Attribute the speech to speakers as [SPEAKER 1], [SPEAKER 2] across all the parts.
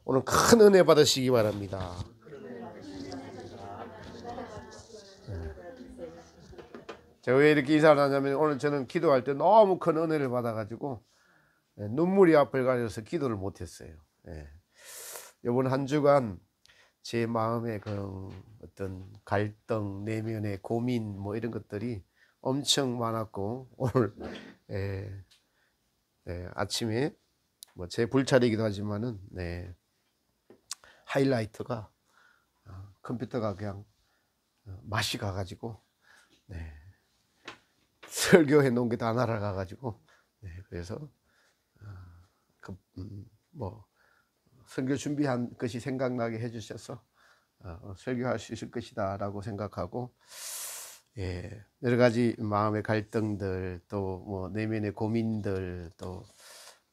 [SPEAKER 1] 오늘 큰 은혜 받으시기 바랍니다. 제가 왜 이렇게 인사를 하냐면 오늘 저는 기도할 때 너무 큰 은혜를 받아가지고 눈물이 앞을 가려서 기도를 못했어요. 이번 한 주간 제 마음의 그 어떤 갈등, 내면의 고민 뭐 이런 것들이 엄청 많았고 오늘 아침에 뭐 제 불찰이기도 하지만은 하이라이트가 컴퓨터가 그냥 맛이 가가지고 설교해 놓은 게 다 날아가가지고 그래서 뭐 설교 준비한 것이 생각나게 해주셔서 설교할 수 있을 것이다 라고 생각하고 여러 가지 마음의 갈등들 또 뭐 내면의 고민들 또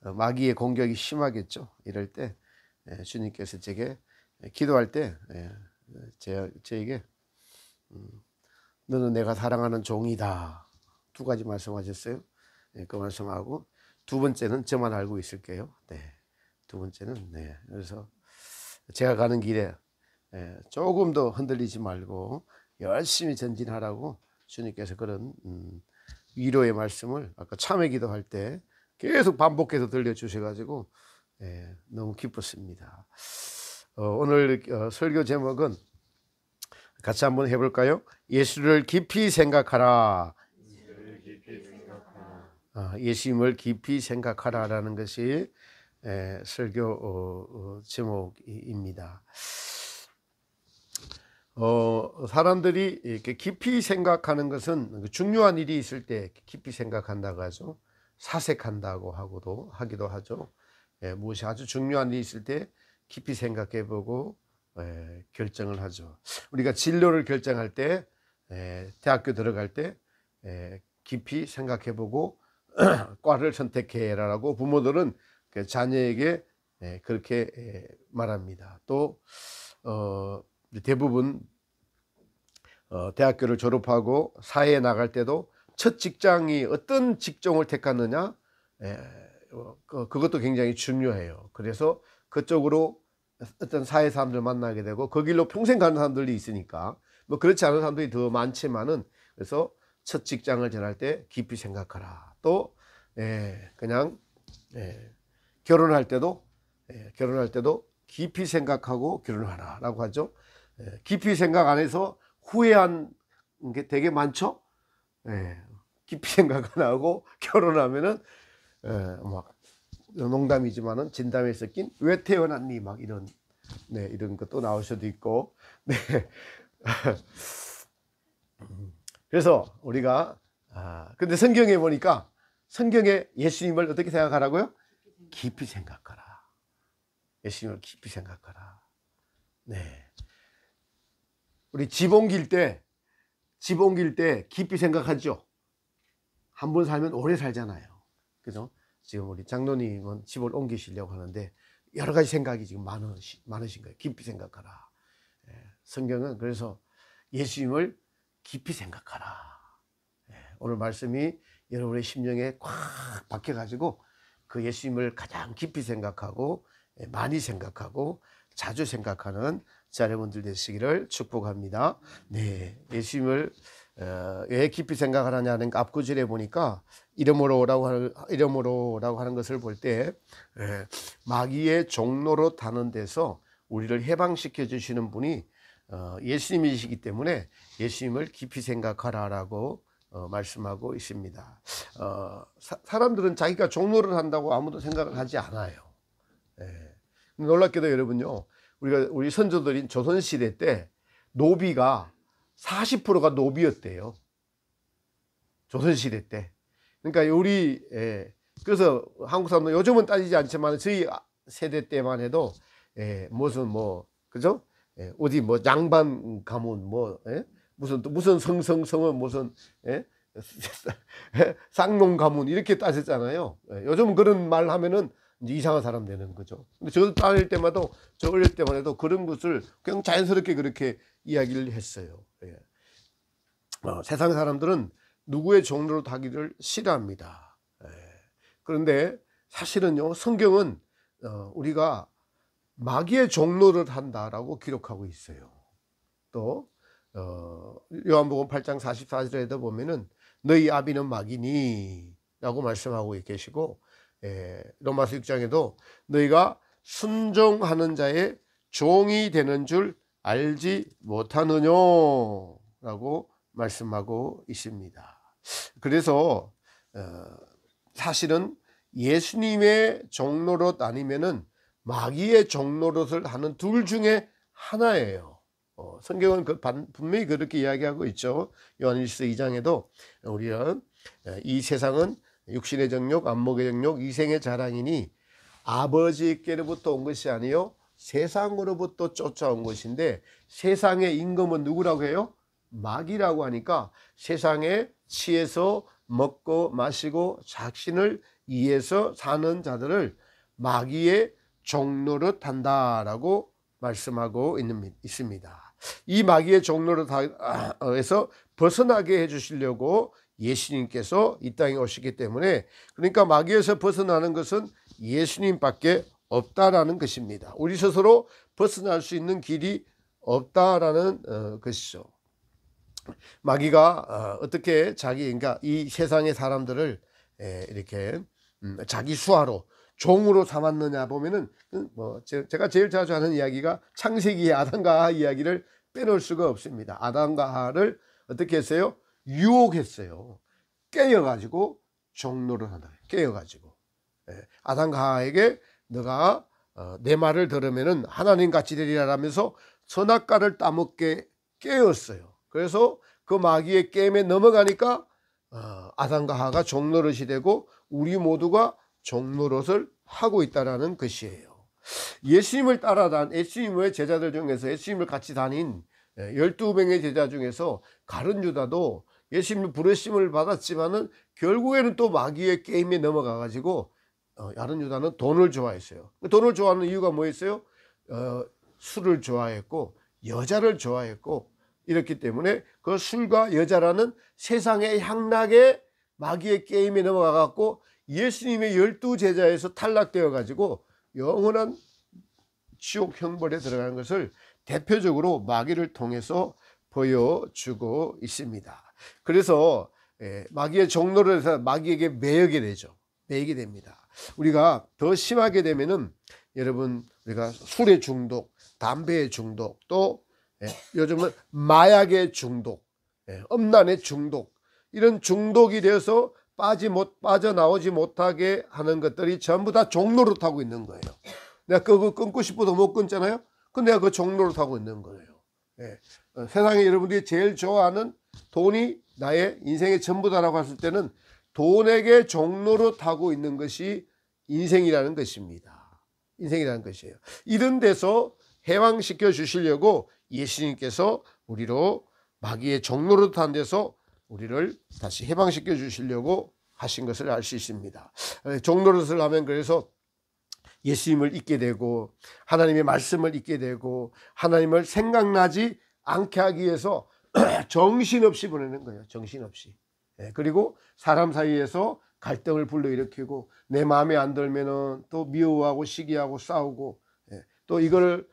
[SPEAKER 1] 마귀의 공격이 심하겠죠. 이럴 때 주님께서 제게 기도할 때 저에게 너는 내가 사랑하는 종이다 두 가지 말씀하셨어요. 그 말씀하고 두 번째는 저만 알고 있을게요. 두 번째는 그래서 제가 가는 길에 조금 더 흔들리지 말고 열심히 전진하라고 주님께서 그런 위로의 말씀을 아까 참회 기도할 때 계속 반복해서 들려주셔가지고 너무 기뻤습니다. 오늘 설교 제목은 같이 한번 해볼까요? 예수를 깊이 생각하라. 예수님을 깊이 생각하라라는 것이 설교 제목입니다. 사람들이 이렇게 깊이 생각하는 것은 중요한 일이 있을 때 깊이 생각한다고 하죠. 사색한다고 하기도 하죠. 무엇이 아주 중요한 일이 있을 때 깊이 생각해보고 결정을 하죠. 우리가 진로를 결정할 때 대학교 들어갈 때 깊이 생각해보고 과를 선택해라라고 부모들은 자녀에게 그렇게 말합니다. 또 대부분 대학교를 졸업하고 사회에 나갈 때도 첫 직장이 어떤 직종을 택하느냐 그것도 굉장히 중요해요. 그래서 그쪽으로 어떤 사회 사람들 만나게 되고 그 길로 평생 가는 사람들이 있으니까 뭐 그렇지 않은 사람들이 더 많지만은 그래서 첫 직장을 전할 때 깊이 생각하라. 또 그냥 결혼할 때도 깊이 생각하고 결혼하라라고 하죠. 깊이 생각 안 해서 후회한 게 되게 많죠. 깊이 생각 안 하고 결혼하면은 막 농담이지만은 진담에 섞인 왜 태어났니 막 이런 이런 것도 나올 수도 있고 그래서 우리가 근데 성경에 보니까 성경에 예수님을 어떻게 생각하라고요? 깊이 생각하라. 예수님을 깊이 생각하라. 우리 집 옮길 때 깊이 생각하죠. 한 번 살면 오래 살잖아요. 그죠? 지금 우리 장로님은 집을 옮기시려고 하는데 여러 가지 생각이 지금 많으신 거예요. 깊이 생각하라. 성경은 그래서 예수님을 깊이 생각하라. 오늘 말씀이 여러분의 심령에 꽉 박혀가지고 그 예수님을 가장 깊이 생각하고 많이 생각하고 자주 생각하는 자녀분들 되시기를 축복합니다. 예수님을 왜 깊이 생각하느냐는 앞구절에 보니까 이름으로라고 하는 것을 볼 때 마귀의 종로로 타는 데서 우리를 해방시켜 주시는 분이 예수님이시기 때문에 예수님을 깊이 생각하라라고 말씀하고 있습니다. 사람들은 자기가 종로를 한다고 아무도 생각을 하지 않아요. 놀랍게도 여러분요, 우리 선조들인 조선시대 때 노비가 40%가 노비였대요. 조선시대 때. 그러니까 그래서 한국 사람들 요즘은 따지지 않지만 저희 세대 때만 해도 무슨 그죠? 어디 양반 가문 무슨 성은 무슨 쌍놈 가문 이렇게 따졌잖아요. 요즘은 그런 말 하면은 이제 이상한 사람 되는 거죠. 근데 저 어릴 때만 해도 그런 것을 그냥 자연스럽게 그렇게 이야기를 했어요. 세상 사람들은 누구의 종로로 타기를 싫어합니다. 그런데 사실은요, 성경은 우리가 마귀의 종로를 한다라고 기록하고 있어요. 또 요한복음 8장 44절에도 보면은 너희 아비는 마귀니 라고 말씀하고 계시고, 로마서 6장에도 너희가 순종하는 자의 종이 되는 줄 알지 못하느냐 라고 말씀하고 있습니다. 그래서 사실은 예수님의 종노릇 아니면은 마귀의 종노릇을 하는 둘 중에 하나예요. 성경은 분명히 그렇게 이야기하고 있죠. 요한일서 2장에도 우리는 이 세상은 육신의 정욕, 안목의 정욕, 이생의 자랑이니 아버지께로부터 온 것이 아니요 세상으로부터 쫓아온 것인데, 세상의 임금은 누구라고 해요? 마귀라고 하니까 세상에 취해서 먹고 마시고 자신을 이해해서 사는 자들을 마귀의 종노릇 한다라고 말씀하고 있습니다. 이 마귀의 종노릇에서 벗어나게 해주시려고 예수님께서 이 땅에 오시기 때문에, 그러니까 마귀에서 벗어나는 것은 예수님밖에 없다라는 것입니다. 우리 스스로 벗어날 수 있는 길이 없다라는 것이죠. 마귀가 어떻게 그러니까 이 세상의 사람들을 이렇게 자기 수하로 종으로 삼았느냐 보면은, 제가 제일 자주 하는 이야기가 창세기의 아담과 하와 이야기를 빼놓을 수가 없습니다. 아담과 하와를 어떻게 했어요? 유혹했어요. 깨어가지고 종로를 한다. 깨어가지고 아담과 하와에게 너가 내 말을 들으면은 하나님 같이 되리라라면서 선악과를 따먹게 깨었어요. 그래서 그 마귀의 게임에 넘어가니까 아담과 하와가 종노릇이 되고 우리 모두가 종노릇을 하고 있다라는 것이에요. 예수님의 제자들 중에서 예수님을 같이 다닌 12명의 제자 중에서 가룟 유다도 예수님의 부르심을 받았지만은 결국에는 또 마귀의 게임에 넘어가 가지고 가룟 유다는 돈을 좋아했어요. 돈을 좋아하는 이유가 뭐였어요? 술을 좋아했고 여자를 좋아했고, 이렇기 때문에 그 술과 여자라는 세상의 향락에 마귀의 게임에 넘어가 갖고 예수님의 12제자에서 탈락되어 가지고 영원한 지옥 형벌에 들어가는 것을 대표적으로 마귀를 통해서 보여주고 있습니다. 그래서 마귀의 종로를 해서 마귀에게 매이게 되죠. 매이게 됩니다. 우리가 더 심하게 되면은, 여러분, 우리가 술의 중독, 담배의 중독, 또 요즘은 마약의 중독, 음란의 중독, 이런 중독이 되어서 빠져나오지 못하게 하는 것들이 전부 다 종노릇하고 있는 거예요. 내가 그거 끊고 싶어도 못 끊잖아요. 근데 내가 그 종노릇하고 있는 거예요. 세상에 여러분들이 제일 좋아하는 돈이 나의 인생의 전부다라고 했을 때는 돈에게 종노릇하고 있는 것이 인생이라는 것입니다. 인생이라는 것이에요. 이런 데서 해방시켜 주시려고 예수님께서 우리로 마귀의 종노릇한 데서 우리를 다시 해방시켜 주시려고 하신 것을 알 수 있습니다. 종노릇을 하면 그래서 예수님을 잊게 되고 하나님의 말씀을 잊게 되고 하나님을 생각나지 않게 하기 위해서 정신없이 보내는 거예요. 정신없이. 그리고 사람 사이에서 갈등을 불러일으키고 내 마음에 안 들면은 또 미워하고 시기하고 싸우고, 또 이걸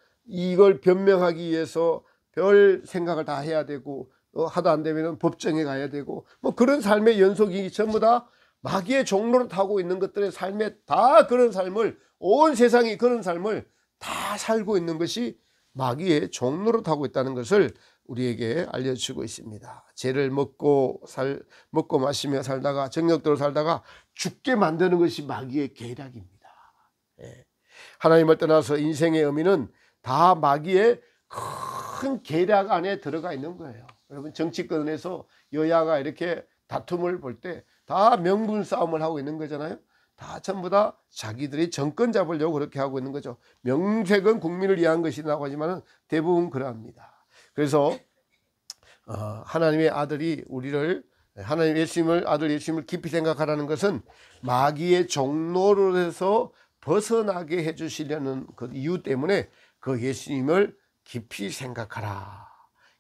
[SPEAKER 1] 변명하기 위해서 별 생각을 다 해야 되고, 또 하다 안 되면은 법정에 가야 되고, 뭐 그런 삶의 연속이 전부 다 마귀의 종로를 타고 있는 것들의 삶에 다 그런 삶을, 온 세상이 그런 삶을 다 살고 있는 것이 마귀의 종로를 타고 있다는 것을 우리에게 알려주고 있습니다. 죄를 먹고 마시며 살다가 정욕대로 살다가 죽게 만드는 것이 마귀의 계략입니다. 하나님을 떠나서 인생의 의미는 다 마귀의 큰 계략 안에 들어가 있는 거예요. 여러분, 정치권에서 여야가 이렇게 다툼을 볼 때 다 명분 싸움을 하고 있는 거잖아요. 다 전부 다 자기들이 정권 잡으려고 그렇게 하고 있는 거죠. 명색은 국민을 위한 것이라고 하지만 대부분 그러합니다. 그래서 하나님의 아들이 하나님 아들 예수님을 깊이 생각하라는 것은 마귀의 종로에서 벗어나게 해주시려는 그 이유 때문에 그 예수님을 깊이 생각하라.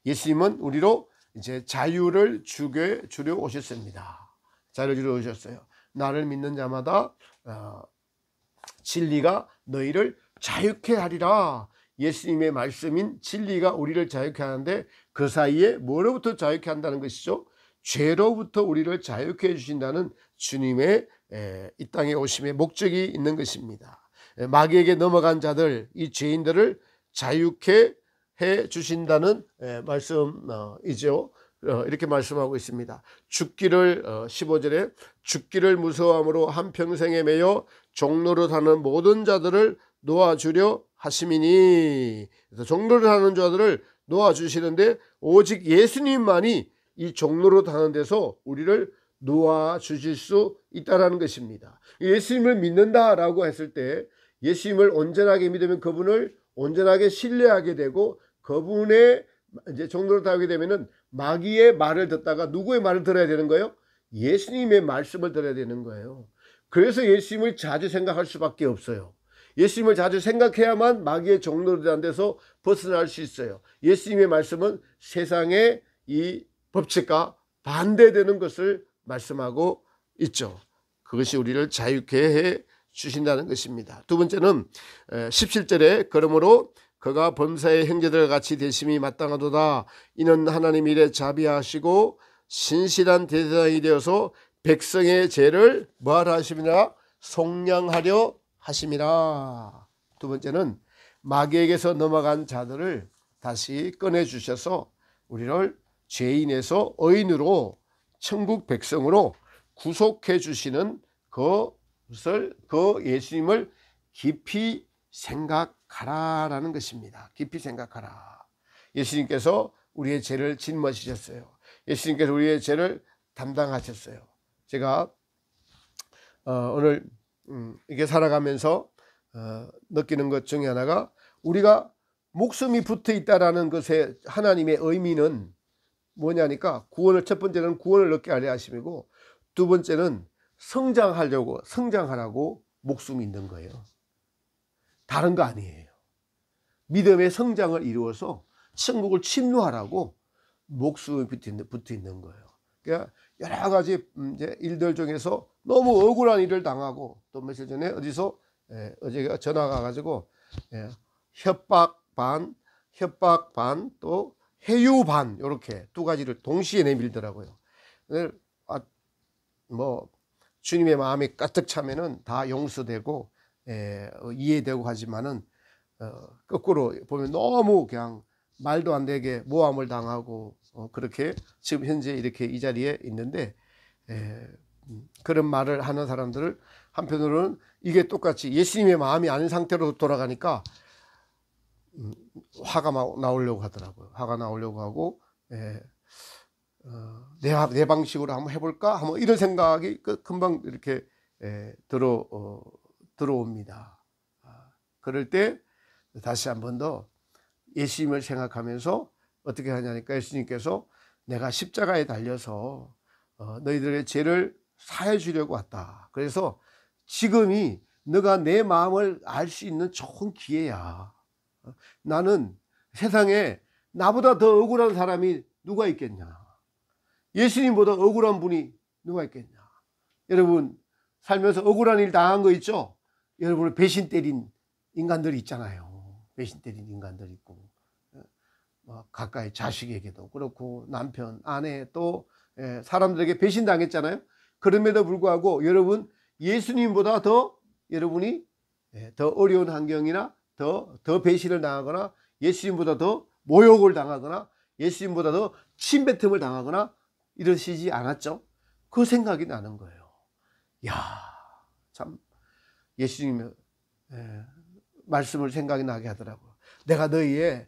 [SPEAKER 1] 예수님은 우리로 이제 자유를 주려 오셨습니다. 자유를 주려 오셨어요. 나를 믿는 자마다 진리가 너희를 자유케 하리라. 예수님의 말씀인 진리가 우리를 자유케 하는데 그 사이에 뭐로부터 자유케 한다는 것이죠? 죄로부터 우리를 자유케 해주신다는 주님의 이 땅에 오심의 목적이 있는 것입니다. 마귀에게 넘어간 자들, 이 죄인들을 자유케 해 주신다는 말씀이죠. 이렇게 말씀하고 있습니다. 죽기를 15절에 죽기를 무서워함으로 한평생에 매여 종노릇 하는 모든 자들을 놓아주려 하심이니. 그래서 종노릇 하는 자들을 놓아주시는데 오직 예수님만이 이 종노릇 하는 데서 우리를 놓아주실 수 있다는 것입니다. 예수님을 믿는다라고 했을 때 예수님을 온전하게 믿으면 그분을 온전하게 신뢰하게 되고 그분의 이제 종노릇 하게 되면은 마귀의 말을 듣다가 누구의 말을 들어야 되는 거예요? 예수님의 말씀을 들어야 되는 거예요. 그래서 예수님을 자주 생각할 수밖에 없어요. 예수님을 자주 생각해야만 마귀의 종노릇한 데서 벗어날 수 있어요. 예수님의 말씀은 세상의 이 법칙과 반대되는 것을 말씀하고 있죠. 그것이 우리를 자유케 해 주신다는 것입니다. 두 번째는 17절에 그러므로 그가 범사의 형제들과 같이 되심이 마땅하도다. 이는 하나님 일에 자비하시고 신실한 대장이 되어서 백성의 죄를 뭐하라 하심이라? 속량하려 하심이라. 두 번째는 마귀에게서 넘어간 자들을 다시 꺼내주셔서 우리를 죄인에서 의인으로 천국 백성으로 구속해 주시는 그것을 그 예수님을 깊이 생각하라라는 것입니다. 깊이 생각하라. 예수님께서 우리의 죄를 짊어지셨어요. 예수님께서 우리의 죄를 담당하셨어요. 제가 오늘 이게 살아가면서 느끼는 것 중에 하나가 우리가 목숨이 붙어 있다라는 것의 하나님의 의미는 뭐냐니까 구원을 첫 번째는 구원을 얻게 하려 하심이고 두 번째는 성장하라고 목숨이 있는 거예요. 다른 거 아니에요. 믿음의 성장을 이루어서 천국을 침노하라고 목숨이 붙어 있는 거예요. 그러니까 여러 가지 이제 일들 중에서 너무 억울한 일을 당하고 또 며칠 전에 어디서 어제가 전화가 가지고 협박 반 또 해유 반 이렇게 두 가지를 동시에 내밀더라고요. 뭐 주님의 마음이 가득 차면은 다 용서되고 이해되고 하지만은 거꾸로 보면 너무 그냥 말도 안 되게 모함을 당하고 그렇게 지금 현재 이렇게 이 자리에 있는데 그런 말을 하는 사람들을 한편으로는 이게 똑같이 예수님의 마음이 아닌 상태로 돌아가니까 화가 막 나오려고 하더라고요. 화가 나오려고 하고 내 방식으로 한번 해볼까? 한번 이런 생각이 금방 이렇게 들어옵니다. 그럴 때 다시 한 번 더 예수님을 생각하면서 어떻게 하냐니까 예수님께서 내가 십자가에 달려서 너희들의 죄를 사해 주려고 왔다. 그래서 지금이 너가 내 마음을 알 수 있는 좋은 기회야. 나는 세상에 나보다 더 억울한 사람이 누가 있겠냐. 예수님보다 억울한 분이 누가 있겠냐. 여러분 살면서 억울한 일 당한 거 있죠? 여러분을 배신 때린 인간들이 있잖아요. 배신 때린 인간들이 있고 가까이 자식에게도 그렇고 남편, 아내 또 사람들에게 배신당했잖아요. 그럼에도 불구하고 여러분 예수님보다 더 여러분이 더 어려운 환경이나 더 배신을 당하거나 예수님보다 더 모욕을 당하거나 예수님보다 더 침뱉음을 당하거나 이러시지 않았죠? 그 생각이 나는 거예요. 야, 참 예수님의 말씀을 생각이 나게 하더라고요. 내가 너희의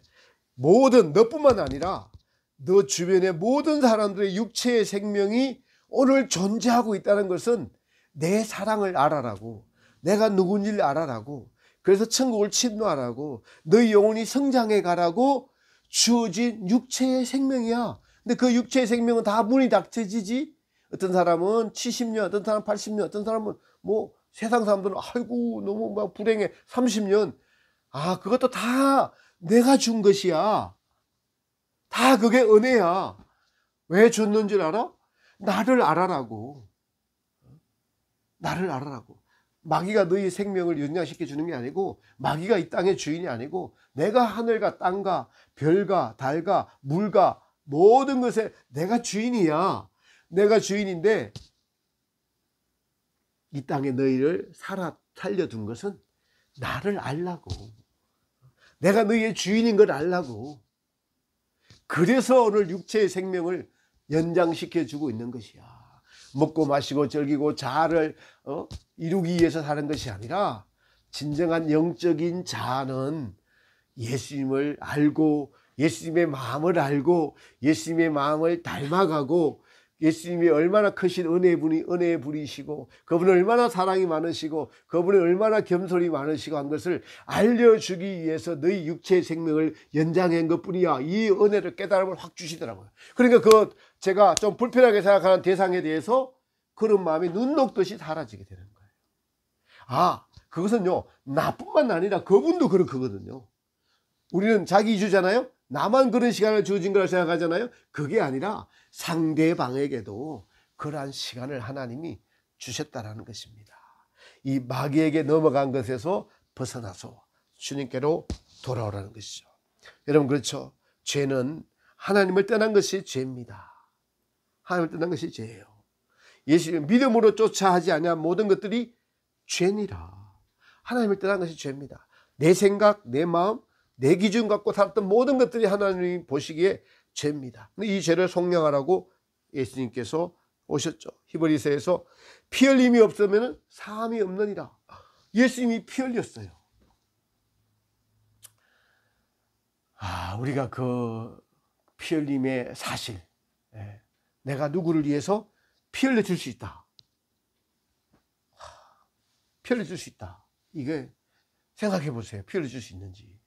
[SPEAKER 1] 모든 너뿐만 아니라 너 주변의 모든 사람들의 육체의 생명이 오늘 존재하고 있다는 것은 내 사랑을 알아라고, 내가 누군지를 알아라고, 그래서 천국을 침노하라고, 너희 영혼이 성장해 가라고 주어진 육체의 생명이야. 근데 그 육체의 생명은 다 문이 닫혀지지. 어떤 사람은 70년, 어떤 사람은 80년, 어떤 사람은 뭐 세상 사람들은 아이고 너무 막 불행해 30년. 그것도 다 내가 준 것이야. 다 그게 은혜야. 왜 줬는 줄 알아? 나를 알아라고. 나를 알아라고. 마귀가 너희 생명을 연장시켜 주는 게 아니고, 마귀가 이 땅의 주인이 아니고, 내가 하늘과 땅과 별과 달과 물과 모든 것에 내가 주인이야. 내가 주인인데 이 땅에 너희를 살려둔 것은 나를 알라고, 내가 너희의 주인인 걸 알라고. 그래서 오늘 육체의 생명을 연장시켜 주고 있는 것이야. 먹고 마시고 즐기고 자아를 이루기 위해서 사는 것이 아니라, 진정한 영적인 자아는 예수님을 알고, 예수님의 마음을 알고, 예수님의 마음을 닮아가고, 예수님이 얼마나 크신 은혜의 분이시고, 그분은 얼마나 사랑이 많으시고, 그분은 얼마나 겸손이 많으시고 한 것을 알려주기 위해서 너희 육체의 생명을 연장한 것뿐이야. 이 은혜를, 깨달음을 확 주시더라고요. 그러니까 제가 좀 불편하게 생각하는 대상에 대해서 그런 마음이 눈 녹듯이 사라지게 되는 거예요. 그것은요, 나뿐만 아니라 그분도 그렇거든요. 우리는 자기주잖아요. 나만 그런 시간을 주어진 거라 생각하잖아요. 그게 아니라 상대방에게도 그러한 시간을 하나님이 주셨다라는 것입니다. 이 마귀에게 넘어간 것에서 벗어나서 주님께로 돌아오라는 것이죠. 여러분, 그렇죠? 죄는 하나님을 떠난 것이 죄입니다. 하나님을 떠난 것이 죄예요. 예수님 믿음으로 쫓아 하지 아니한 모든 것들이 죄니라. 하나님을 떠난 것이 죄입니다. 내 생각, 내 마음, 내 기준 갖고 살았던 모든 것들이 하나님이 보시기에 죄입니다. 이 죄를 속량하라고 예수님께서 오셨죠. 히브리서에서 피 흘림이 없으면 사함이 없느니라. 예수님이 피 흘렸어요. 우리가 그 피 흘림의 사실, 내가 누구를 위해서 피 흘려줄 수 있다. 피 흘려줄 수 있다. 이게 생각해 보세요. 피 흘려줄 수 있는지.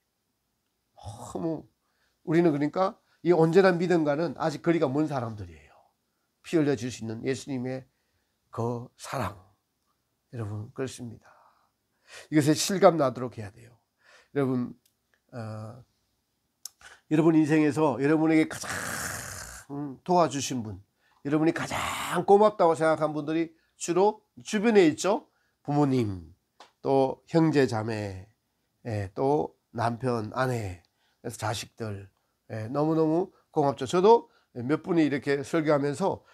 [SPEAKER 1] 우리는 그러니까 이 온전한 믿음과는 아직 거리가 먼 사람들이에요. 피 흘려줄 수 있는 예수님의 그 사랑, 여러분, 그렇습니다. 이것에 실감 나도록 해야 돼요. 여러분, 여러분 인생에서 여러분에게 가장 도와주신 분, 여러분이 가장 고맙다고 생각한 분들이 주로 주변에 있죠. 부모님, 또 형제 자매, 또 남편, 아내, 그래서 자식들, 너무너무 고맙죠. 저도 몇 분이 이렇게 설교하면서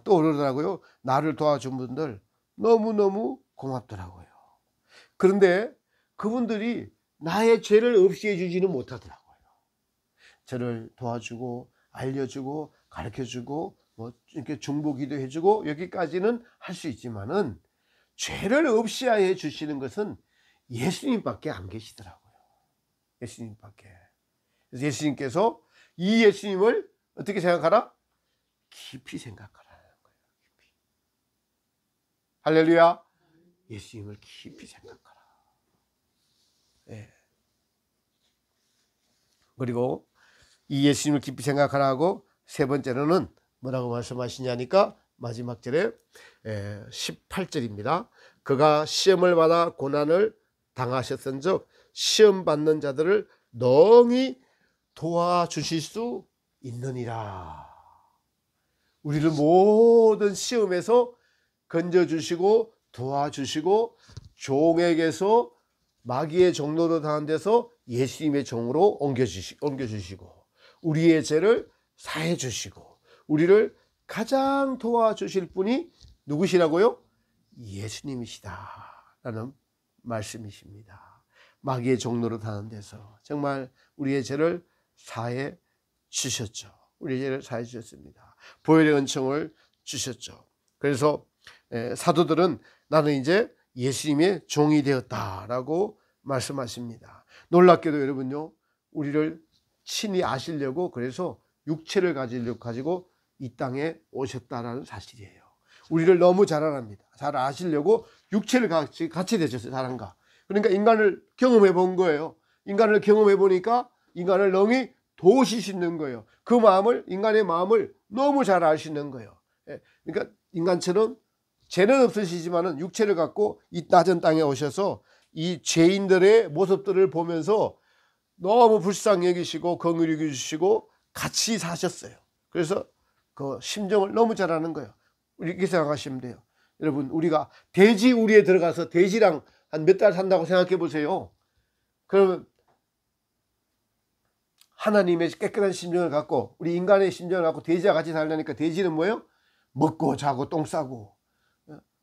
[SPEAKER 1] 떠오르더라고요. 나를 도와준 분들 너무너무 고맙더라고요. 그런데 그분들이 나의 죄를 없이 해주지는 못하더라고요. 저를 도와주고 알려주고 가르쳐주고 이렇게 중보기도 해주고 여기까지는 할 수 있지만은 죄를 없이 해 주시는 것은 예수님밖에 안 계시더라고요. 예수님밖에. 그래서 예수님께서 이 예수님을 어떻게 생각하라? 깊이 생각하라는 거예요. 깊이. 할렐루야. 예수님을 깊이 생각하라. 그리고 이 예수님을 깊이 생각하라고 세 번째로는 뭐라고 말씀하시냐니까 마지막 절에 18절입니다. 그가 시험을 받아 고난을 당하셨은즉 시험 받는 자들을 능히 도와주실 수 있느니라. 우리를 모든 시험에서 건져주시고 도와주시고 종에게서 마귀의 종로로 당한 데서 예수님의 종으로 옮겨주시고 우리의 죄를 사해 주시고 우리를 가장 도와주실 분이 누구시라고요? 예수님이시다라는 말씀이십니다. 마귀의 종로로 당한 데서 정말 우리의 죄를 사해 주셨죠. 우리의 죄를 사해 주셨습니다. 보혈의 은총을 주셨죠. 그래서 사도들은 나는 이제 예수님의 종이 되었다라고 말씀하십니다. 놀랍게도 여러분요, 우리를 친히 아시려고 그래서 육체를 가지고 이 땅에 오셨다라는 사실이에요. 우리를 너무 잘 알합니다. 잘 아시려고 육체를 같이 되셨어요. 사람과. 그러니까 인간을 경험해 본 거예요. 인간을 경험해 보니까 인간을 능히 도우실 수 있는 거예요. 그 마음을, 인간의 마음을 너무 잘 아시는 거예요. 그러니까 인간처럼 죄는 없으시지만은 육체를 갖고 이 낮은 땅에 오셔서 이 죄인들의 모습들을 보면서 너무 불쌍히 여기시고 긍휼히 여기시고 같이 사셨어요. 그래서 그 심정을 너무 잘 아는 거예요. 이렇게 생각하시면 돼요. 여러분, 우리가 돼지 우리에 들어가서 돼지랑 한 몇 달 산다고 생각해 보세요. 그러면 하나님의 깨끗한 심정을 갖고 우리 인간의 심정을 갖고 돼지와 같이 살려니까 돼지는 뭐예요? 먹고 자고 똥 싸고.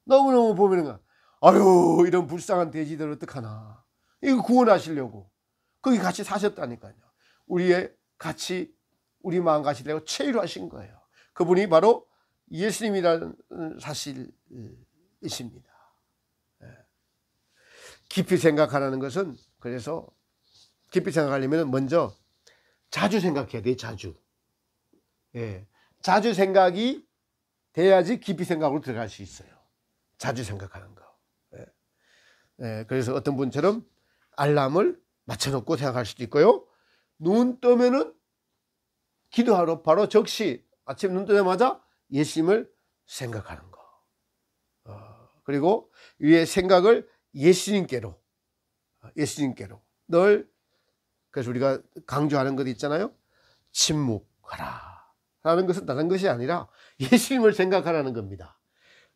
[SPEAKER 1] 너무너무 보면은 아유, 이런 불쌍한 돼지들 어떡하나. 이거 구원하시려고 거기 같이 사셨다니까요. 우리의 같이 우리 마음 같이 되고 체류하신 거예요. 그분이 바로 예수님이라는 사실이십니다. 깊이 생각하라는 것은, 그래서 깊이 생각하려면 먼저 자주 생각해야 돼요. 자주. 자주 생각이 돼야지 깊이 생각으로 들어갈 수 있어요. 자주 생각하는 거. 그래서 어떤 분처럼 알람을 맞춰놓고 생각할 수도 있고요. 눈 뜨면은 기도하러 바로 적시 아침 눈 뜨자마자 예수님을 생각하는 거. 그리고 위에 생각을 예수님께로 늘, 그래서 우리가 강조하는 것 있잖아요. 침묵하라 라는 것은 다른 것이 아니라 예수님을 생각하라는 겁니다.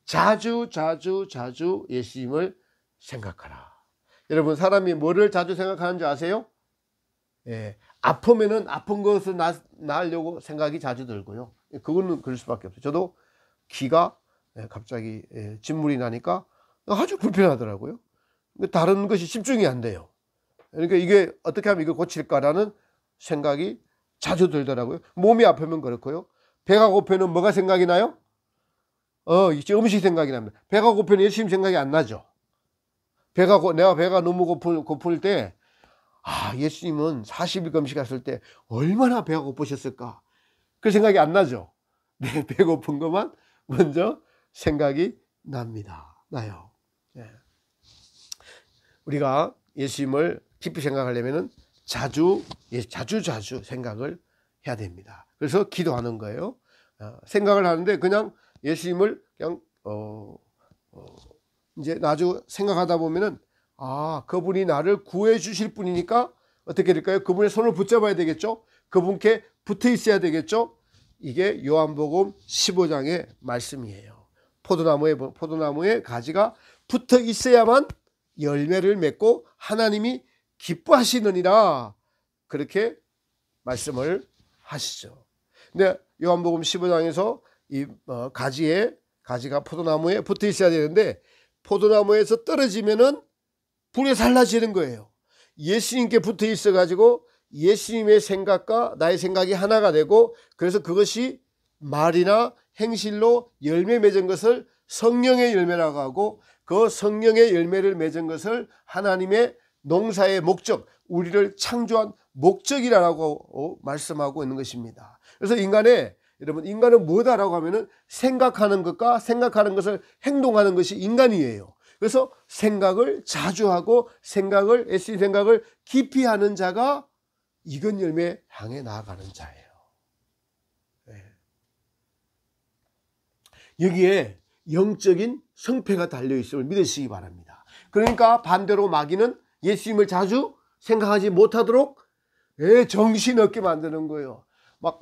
[SPEAKER 1] 자주 예수님을 생각하라. 여러분, 사람이 뭐를 자주 생각하는 줄 아세요? 아프면은 아픈 것을 나으려고 생각이 자주 들고요. 그거는 그럴 수밖에 없어요. 저도 귀가 갑자기 진물이 나니까 아주 불편하더라고요. 다른 것이 집중이 안 돼요. 그러니까 이게 어떻게 하면 이걸 고칠까라는 생각이 자주 들더라고요. 몸이 아프면 그렇고요. 배가 고프면 뭐가 생각이 나요? 이제 음식 생각이 납니다. 배가 고프면 예수님 생각이 안 나죠. 내가 배가 너무 고플 때, 예수님은 40일 금식했을 때 얼마나 배가 고프셨을까? 그 생각이 안 나죠. 내 배고픈 것만 먼저 생각이 나요. 우리가 예수님을 깊이 생각하려면 자주 생각을 해야 됩니다. 그래서 기도하는 거예요. 생각을 하는데 그냥 예수님을 그냥 이제 나중에 생각하다 보면은 그분이 나를 구해 주실 분이니까 어떻게 될까요? 그분의 손을 붙잡아야 되겠죠? 그분께 붙어 있어야 되겠죠? 이게 요한복음 15장의 말씀이에요. 포도나무에 가지가 붙어 있어야만 열매를 맺고 하나님이 기뻐하시느니라, 그렇게 말씀을 하시죠. 근데 요한복음 15장에서 이 가지가 포도나무에 붙어 있어야 되는데 포도나무에서 떨어지면은 불에 살라지는 거예요. 예수님께 붙어 있어 가지고 예수님의 생각과 나의 생각이 하나가 되고, 그래서 그것이 말이나 행실로 열매 맺은 것을 성령의 열매라고 하고, 그 성령의 열매를 맺은 것을 하나님의 농사의 목적, 우리를 창조한 목적이라고 말씀하고 있는 것입니다. 그래서 여러분, 인간은 뭐다라고 하면은 생각하는 것과 생각하는 것을 행동하는 것이 인간이에요. 그래서 생각을 자주 하고 애쓰는 생각을 깊이 하는 자가 익은 열매 향해 나아가는 자예요. 여기에 영적인 성패가 달려있음을 믿으시기 바랍니다. 그러니까 반대로 마귀는 예수님을 자주 생각하지 못하도록 정신없게 만드는 거예요. 막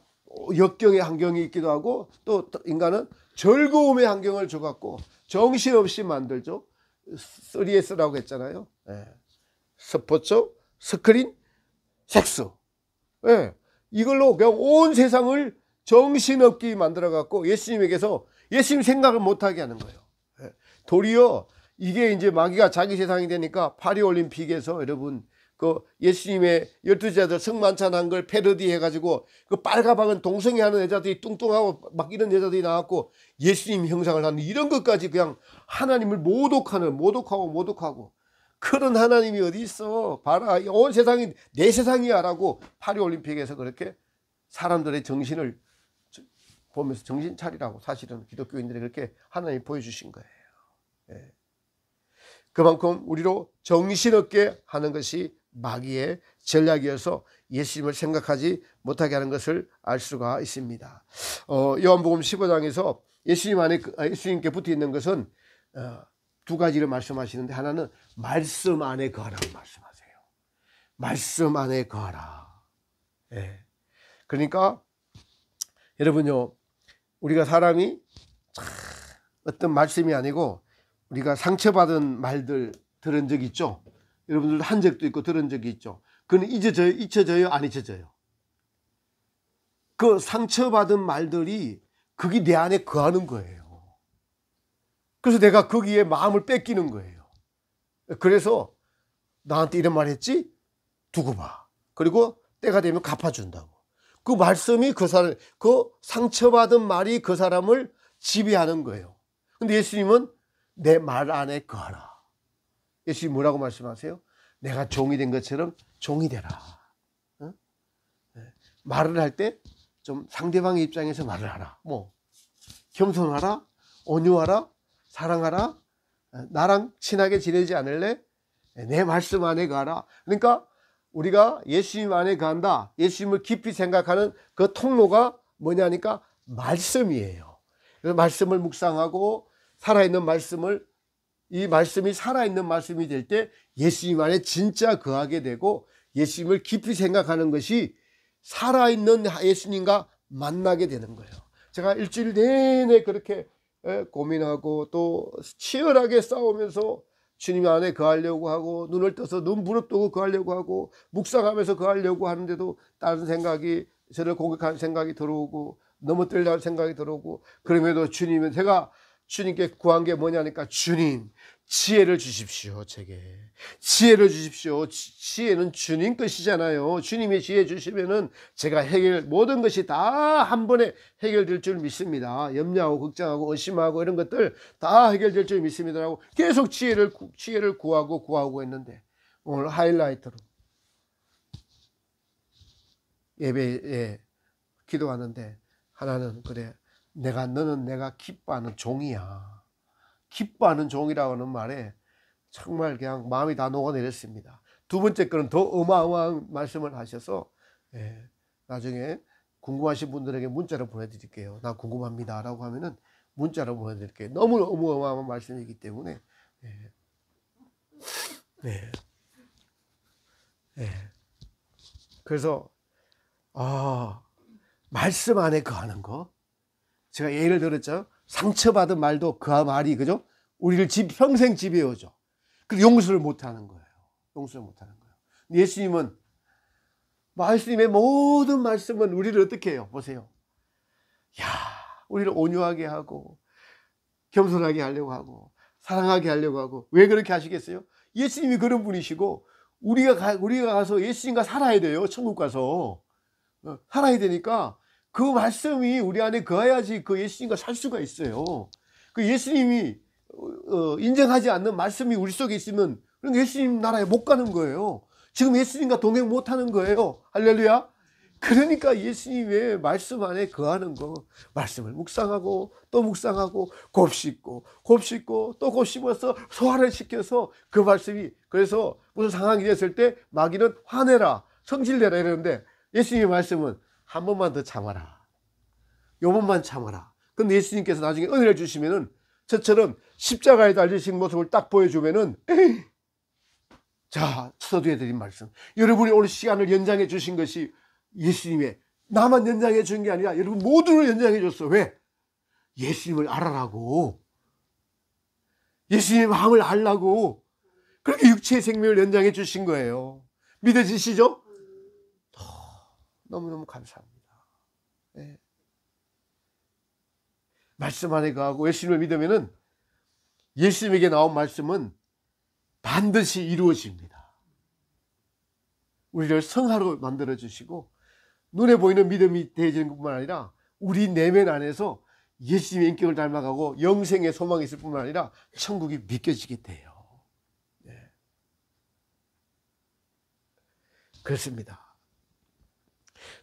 [SPEAKER 1] 역경의 환경이 있기도 하고, 또 인간은 즐거움의 환경을 줘갖고 정신없이 만들죠. 3S라고 했잖아요. 스포츠, 스크린, 섹스. 이걸로 그냥 온 세상을 정신없게 만들어갖고 예수님 생각을 못하게 하는 거예요. 도리어 이게 이제 마귀가 자기 세상이 되니까 파리올림픽에서 여러분 그 예수님의 12제자들 성만찬한 걸 패러디 해가지고 그 빨가방은 동성애 하는 여자들이 뚱뚱하고 막 이런 여자들이 나왔고 예수님 형상을 하는 이런 것까지 그냥 하나님을 모독하고 그런 하나님이 어디 있어? 봐라, 온 세상이 내 세상이야 라고 파리올림픽에서 그렇게 사람들의 정신을 보면서 정신 차리라고 사실은 기독교인들이 그렇게 하나님이 보여주신 거예요. 그만큼 우리로 정신없게 하는 것이 마귀의 전략이어서 예수님을 생각하지 못하게 하는 것을 알 수가 있습니다. 요한복음 15장에서 예수님께 붙어 있는 것은 두 가지를 말씀하시는데, 하나는 말씀 안에 거하라고 말씀하세요. 말씀 안에 거하라. 그러니까 여러분요, 우리가 사람이 어떤 말씀이 아니고 우리가 상처받은 말들 들은 적 있죠? 여러분들도 한 적도 있고 들은 적이 있죠? 그건 잊혀져요? 안 잊혀져요? 그 상처받은 말들이 그게 내 안에 거하는 거예요. 그래서 내가 거기에 마음을 뺏기는 거예요. 그래서 나한테 이런 말 했지? 두고 봐. 그리고 때가 되면 갚아준다고. 그 말씀이 그 상처받은 말이 그 사람을 지배하는 거예요. 근데 예수님은 내 말 안에 거하라. 예수님 뭐라고 말씀하세요? 내가 종이 된 것처럼 종이 되라. 응? 말을 할 때 좀 상대방의 입장에서 말을 하라. 겸손하라, 온유하라, 사랑하라, 나랑 친하게 지내지 않을래? 내 말씀 안에 거하라. 그러니까 우리가 예수님 안에 거한다. 예수님을 깊이 생각하는 그 통로가 뭐냐니까 말씀이에요. 그래서 말씀을 묵상하고 살아있는 말씀을, 이 말씀이 살아있는 말씀이 될 때 예수님 안에 진짜 거하게 되고 예수님을 깊이 생각하는 것이 살아있는 예수님과 만나게 되는 거예요. 제가 일주일 내내 그렇게 고민하고 또 치열하게 싸우면서 주님 안에 거하려고 하고 눈을 떠서 눈 부릅뜨고 거하려고 하고 묵상하면서 거하려고 하는데도 다른 생각이, 저를 공격하는 생각이 들어오고 넘어뜨리려는 생각이 들어오고, 그럼에도 주님은, 제가 주님께 구한 게 뭐냐니까, 주님 지혜를 주십시오. 제게 지혜를 주십시오. 지혜는 주님 것이잖아요. 주님이 지혜 주시면은 제가 모든 것이 다 한 번에 해결될 줄 믿습니다. 염려하고 걱정하고 의심하고 이런 것들 다 해결될 줄 믿습니다라고 계속 지혜를 구하고 했는데, 오늘 하이라이트로 예배에 기도하는데 하나는, 그래, 너는 내가 기뻐하는 종이야. 기뻐하는 종이라고 하는 말에 정말 그냥 마음이 다 녹아내렸습니다. 두 번째 거는 더 어마어마한 말씀을 하셔서, 나중에 궁금하신 분들에게 문자로 보내드릴게요. 나 궁금합니다 라고 하면은 문자로 보내드릴게요. 너무 어마어마한 말씀이기 때문에. 그래서 말씀 안에 거하는 거, 제가 예를 들었죠. 상처받은 말도 그 말이, 그죠? 우리를 평생 지배해오죠. 그리고 용서를 못하는 거예요. 용서를 못하는 거예요. 예수님은 말씀의 모든 말씀은 우리를 어떻게 해요? 보세요. 우리를 온유하게 하고 겸손하게 하려고 하고 사랑하게 하려고 하고. 왜 그렇게 하시겠어요? 예수님이 그런 분이시고, 우리가 가서 예수님과 살아야 돼요. 천국 가서 살아야 되니까 그 말씀이 우리 안에 거해야지 그 예수님과 살 수가 있어요. 그 예수님이 인정하지 않는 말씀이 우리 속에 있으면 예수님 나라에 못 가는 거예요. 지금 예수님과 동행 못 하는 거예요. 할렐루야. 그러니까 예수님의 말씀 안에 거하는 거, 말씀을 묵상하고 또 묵상하고 곱씹고 또 곱씹어서 소화를 시켜서 그 말씀이, 그래서 무슨 상황이 됐을 때 마귀는 화내라, 성질내라 이러는데, 예수님의 말씀은 한 번만 더 참아라, 요번만 참아라. 근데 예수님께서 나중에 은혜를 주시면은 저처럼 십자가에 달리신 모습을 딱 보여주면은, 자, 서두에 드린 말씀, 여러분이 오늘 시간을 연장해 주신 것이 예수님의, 나만 연장해 준 게 아니라 여러분 모두를 연장해 줬어. 왜? 예수님을 알아라고, 예수님의 마음을 알라고 그렇게 육체의 생명을 연장해 주신 거예요. 믿어지시죠? 너무너무 감사합니다. 말씀 안에 거하고 예수님을 믿으면은 예수님에게 나온 말씀은 반드시 이루어집니다. 우리를 성화로 만들어 주시고 눈에 보이는 믿음이 되어지는 것뿐만 아니라 우리 내면 안에서 예수님의 인격을 닮아가고 영생의 소망이 있을 뿐만 아니라 천국이 믿겨지게 돼요. 그렇습니다.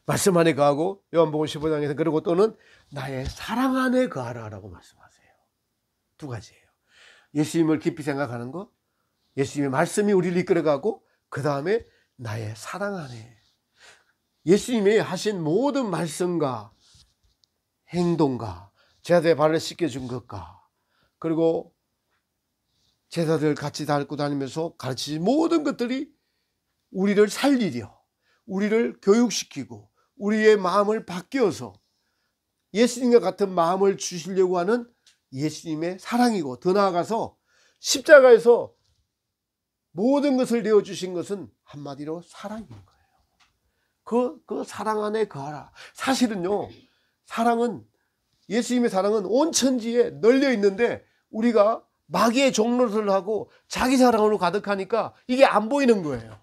[SPEAKER 1] 말씀 안에 거하고, 요한복음 15장에서 그리고 또는 나의 사랑 안에 거하라라고 말씀하세요. 두 가지예요. 예수님을 깊이 생각하는 것, 예수님의 말씀이 우리를 이끌어가고, 그 다음에 나의 사랑 안에, 예수님이 하신 모든 말씀과 행동과 제자들의 발을 씻겨준 것과, 그리고 제자들 같이 닮고 다니면서 가르치신 모든 것들이 우리를 살리려, 우리를 교육시키고 우리의 마음을 바뀌어서 예수님과 같은 마음을 주시려고 하는 예수님의 사랑이고, 더 나아가서 십자가에서 모든 것을 내어주신 것은 한마디로 사랑인 거예요. 그 사랑 안에 거하라. 사실은요, 예수님의 사랑은 온 천지에 널려 있는데 우리가 마귀의 종노릇을 하고 자기 사랑으로 가득하니까 이게 안 보이는 거예요.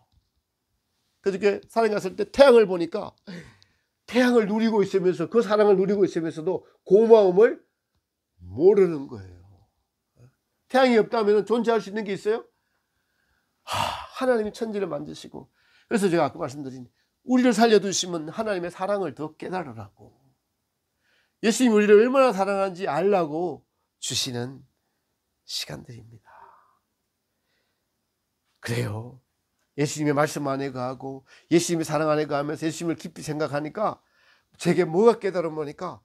[SPEAKER 1] 그저께 산에 갔을 때 태양을 보니까 태양을 누리고 있으면서, 그 사랑을 누리고 있으면서도 고마움을 모르는 거예요. 태양이 없다면 존재할 수 있는 게 있어요? 하나님이 천지를 만드시고, 그래서 제가 아까 말씀드린 우리를 살려두시면 하나님의 사랑을 더 깨달으라고, 예수님이 우리를 얼마나 사랑하는지 알라고 주시는 시간들입니다. 그래요. 예수님의 말씀 안에 거하고 예수님의 사랑 안에 거하면서 예수님을 깊이 생각하니까 제게 뭐가 깨달음 보니까,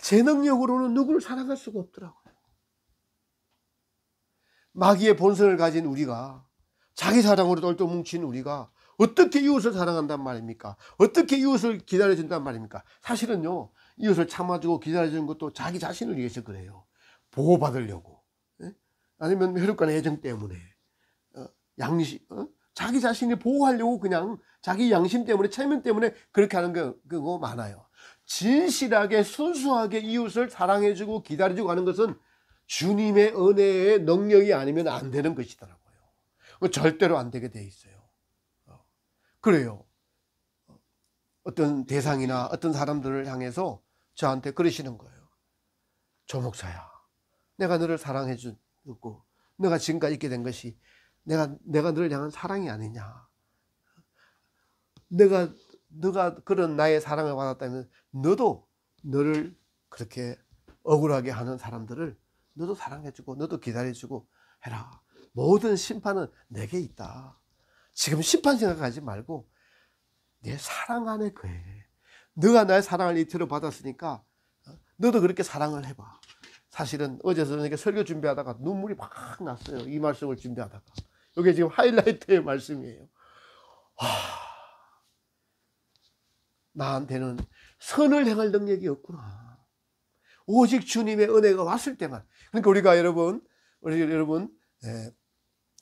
[SPEAKER 1] 제 능력으로는 누구를 사랑할 수가 없더라고요. 마귀의 본성을 가진 우리가, 자기 사랑으로 똘똘 뭉친 우리가 어떻게 이웃을 사랑한단 말입니까? 어떻게 이웃을 기다려준단 말입니까? 사실은요, 이웃을 참아주고 기다려주는 것도 자기 자신을 위해서 그래요. 보호받으려고, 아니면 혈육간의 애정 때문에, 양심, 자기 자신을 보호하려고, 그냥 자기 양심 때문에, 체면 때문에 그렇게 하는 거 많아요. 진실하게 순수하게 이웃을 사랑해주고 기다려주고 하는 것은 주님의 은혜의 능력이 아니면 안 되는 것이더라고요. 절대로 안 되게 돼 있어요. 그래요. 어떤 대상이나 어떤 사람들을 향해서 저한테 그러시는 거예요. 조 목사야, 내가 너를 사랑해 주고 너가 지금까지 있게 된 것이 내가 너를 향한 사랑이 아니냐. 너가 그런 나의 사랑을 받았다면 너도 너를 그렇게 억울하게 하는 사람들을 너도 사랑해주고 너도 기다려주고 해라. 모든 심판은 내게 있다. 지금 심판 생각하지 말고 내 사랑 안에 거해. 너가 나의 사랑을 이틀로 받았으니까 너도 그렇게 사랑을 해봐. 사실은 어제 저녁에 설교 준비하다가 눈물이 막 났어요. 이 말씀을 준비하다가. 이게 지금 하이라이트의 말씀이에요. 나한테는 선을 행할 능력이 없구나. 오직 주님의 은혜가 왔을 때만. 그러니까 우리 여러분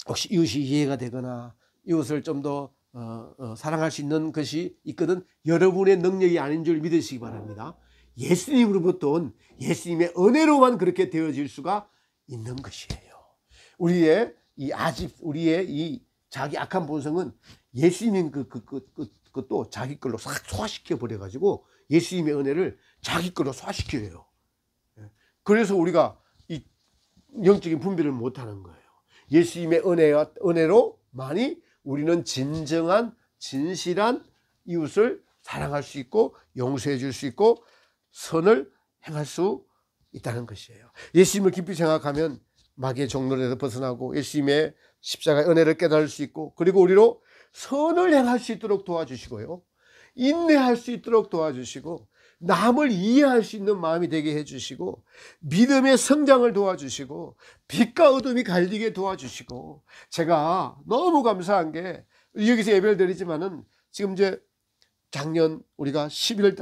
[SPEAKER 1] 혹시 이웃이 이해가 되거나 이웃을 좀 더 사랑할 수 있는 것이 있거든, 여러분의 능력이 아닌 줄 믿으시기 바랍니다. 예수님으로부터 온 예수님의 은혜로만 그렇게 되어질 수가 있는 것이에요. 우리의 이 자기 악한 본성은 예수님인 그것도 자기 걸로 싹 소화시켜 버려가지고 예수님의 은혜를 자기 걸로 소화시켜요. 그래서 우리가 이 영적인 분별을 못하는 거예요. 예수님의 은혜로만이 우리는 진정한 진실한 이웃을 사랑할 수 있고 용서해 줄 수 있고 선을 행할 수 있다는 것이에요. 예수님을 깊이 생각하면 마귀의 종노릇에서 벗어나고 예수님의 십자가의 은혜를 깨달을 수 있고, 그리고 우리로 선을 행할 수 있도록 도와주시고요, 인내할 수 있도록 도와주시고, 남을 이해할 수 있는 마음이 되게 해주시고, 믿음의 성장을 도와주시고, 빛과 어둠이 갈리게 도와주시고, 제가 너무 감사한 게 여기서 예배를 드리지만은 지금 이제 작년 우리가 12월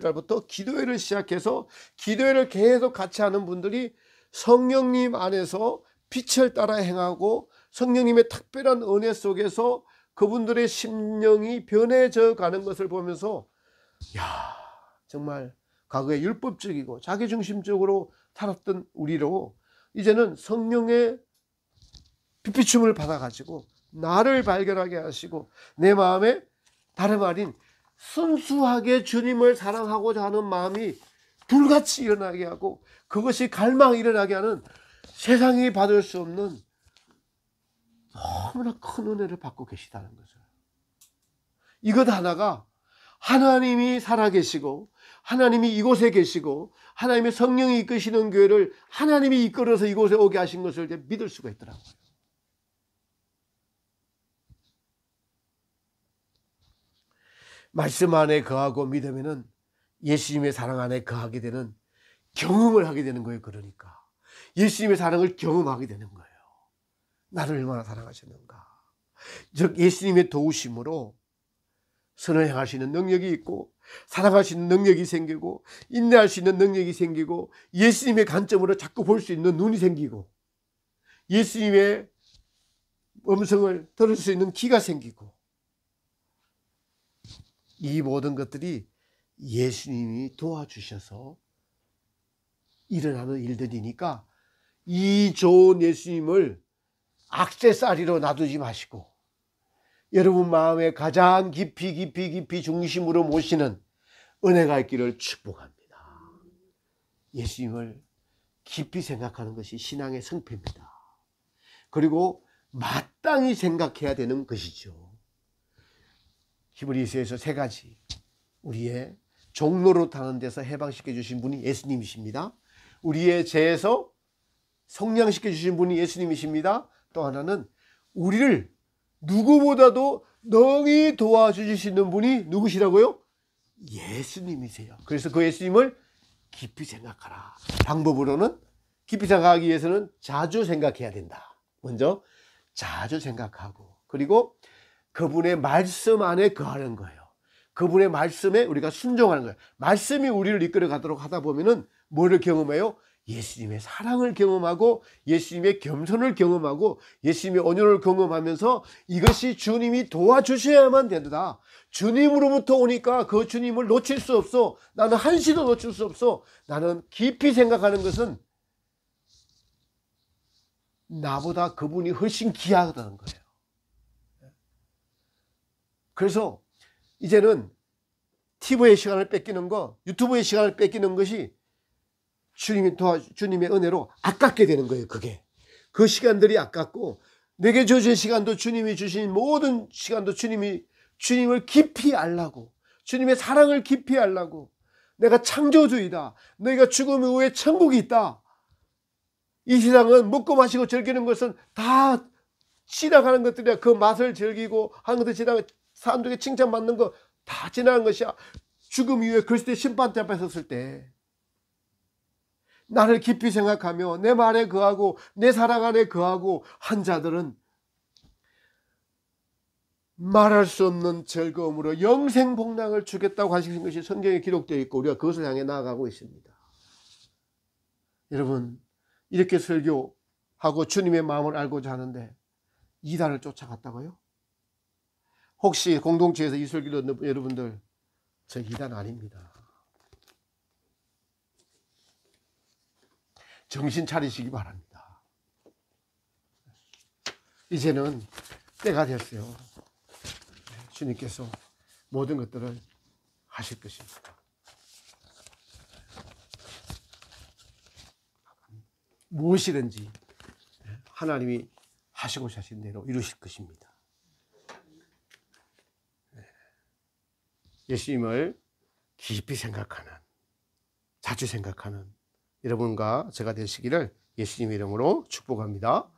[SPEAKER 1] 달부터 기도회를 시작해서 기도회를 계속 같이 하는 분들이 성령님 안에서 빛을 따라 행하고 성령님의 특별한 은혜 속에서 그분들의 심령이 변해져 가는 것을 보면서, 정말 과거에 율법적이고 자기중심적으로 살았던 우리로 이제는 성령의 빛비춤을 받아가지고 나를 발견하게 하시고 내 마음에 다름 아닌 순수하게 주님을 사랑하고자 하는 마음이 불같이 일어나게 하고 그것이 갈망이 일어나게 하는 세상이 받을 수 없는 너무나 큰 은혜를 받고 계시다는 거죠. 이것 하나가 하나님이 살아계시고 하나님이 이곳에 계시고 하나님의 성령이 이끄시는 교회를 하나님이 이끌어서 이곳에 오게 하신 것을 이제 믿을 수가 있더라고요. 말씀 안에 거하고 믿으면은 예수님의 사랑 안에 거하게 되는 경험을 하게 되는 거예요. 그러니까 예수님의 사랑을 경험하게 되는 거예요. 나를 얼마나 사랑하셨는가. 즉 예수님의 도우심으로 선을 행할 수 있는 능력이 있고, 사랑할 수 있는 능력이 생기고, 인내할 수 있는 능력이 생기고, 예수님의 관점으로 자꾸 볼 수 있는 눈이 생기고, 예수님의 음성을 들을 수 있는 귀가 생기고, 이 모든 것들이 예수님이 도와주셔서 일어나는 일들이니까 이 좋은 예수님을 액세서리로 놔두지 마시고 여러분 마음에 가장 깊이 중심으로 모시는 은혜가 있기를 축복합니다. 예수님을 깊이 생각하는 것이 신앙의 성패입니다. 그리고 마땅히 생각해야 되는 것이죠. 히브리서에서 세 가지 우리의 종로로 타는 데서 해방시켜 주신 분이 예수님이십니다. 우리의 죄에서 성량시켜 주신 분이 예수님이십니다. 또 하나는 우리를 누구보다도 능히 도와주실 수 있는 분이 누구시라고요? 예수님이세요. 그래서 그 예수님을 깊이 생각하라. 방법으로는 깊이 생각하기 위해서는 자주 생각해야 된다. 먼저 자주 생각하고, 그리고 그분의 말씀 안에 거하는 거예요. 그분의 말씀에 우리가 순종하는 거예요. 말씀이 우리를 이끌어 가도록 하다 보면은 뭐를 경험해요? 예수님의 사랑을 경험하고 예수님의 겸손을 경험하고 예수님의 온유를 경험하면서 이것이 주님이 도와주셔야만 된다. 주님으로부터 오니까 그 주님을 놓칠 수 없어. 나는 한시도 놓칠 수 없어. 나는 깊이 생각하는 것은 나보다 그분이 훨씬 귀하다는 거예요. 그래서 이제는 TV의 시간을 뺏기는 거, 유튜브의 시간을 뺏기는 것이 주님의 은혜로 아깝게 되는 거예요. 그게 그 시간들이 아깝고, 내게 주신 시간도 주님이 주신 모든 시간도 주님을 깊이 알라고, 주님의 사랑을 깊이 알라고, 내가 창조주이다, 너희가 죽음 이후에 천국이 있다, 이 세상은 먹고 마시고 즐기는 것은 다 지나가는 것들이야. 그 맛을 즐기고 하는 것들 지나가, 사람들에게 칭찬받는 거 다 지나간 것이야. 죽음 이후에 그리스도의 심판대 앞에 섰을 때 나를 깊이 생각하며 내 말에 거하고 내 사랑 안에 거하고 한 자들은 말할 수 없는 즐거움으로 영생 복락을 주겠다고 하신 것이 성경에 기록되어 있고 우리가 그것을 향해 나아가고 있습니다. 여러분, 이렇게 설교하고 주님의 마음을 알고자 하는데 이단을 쫓아갔다고요? 혹시 공동체에서 이 설교를 듣는 여러분들, 저 이단 아닙니다. 정신 차리시기 바랍니다. 이제는 때가 됐어요. 주님께서 모든 것들을 하실 것입니다. 무엇이든지 하나님이 하시고자 하신 대로 이루실 것입니다. 예수님을 깊이 생각하는, 자주 생각하는 여러분과 제가 되시기를 예수님의 이름으로 축복합니다.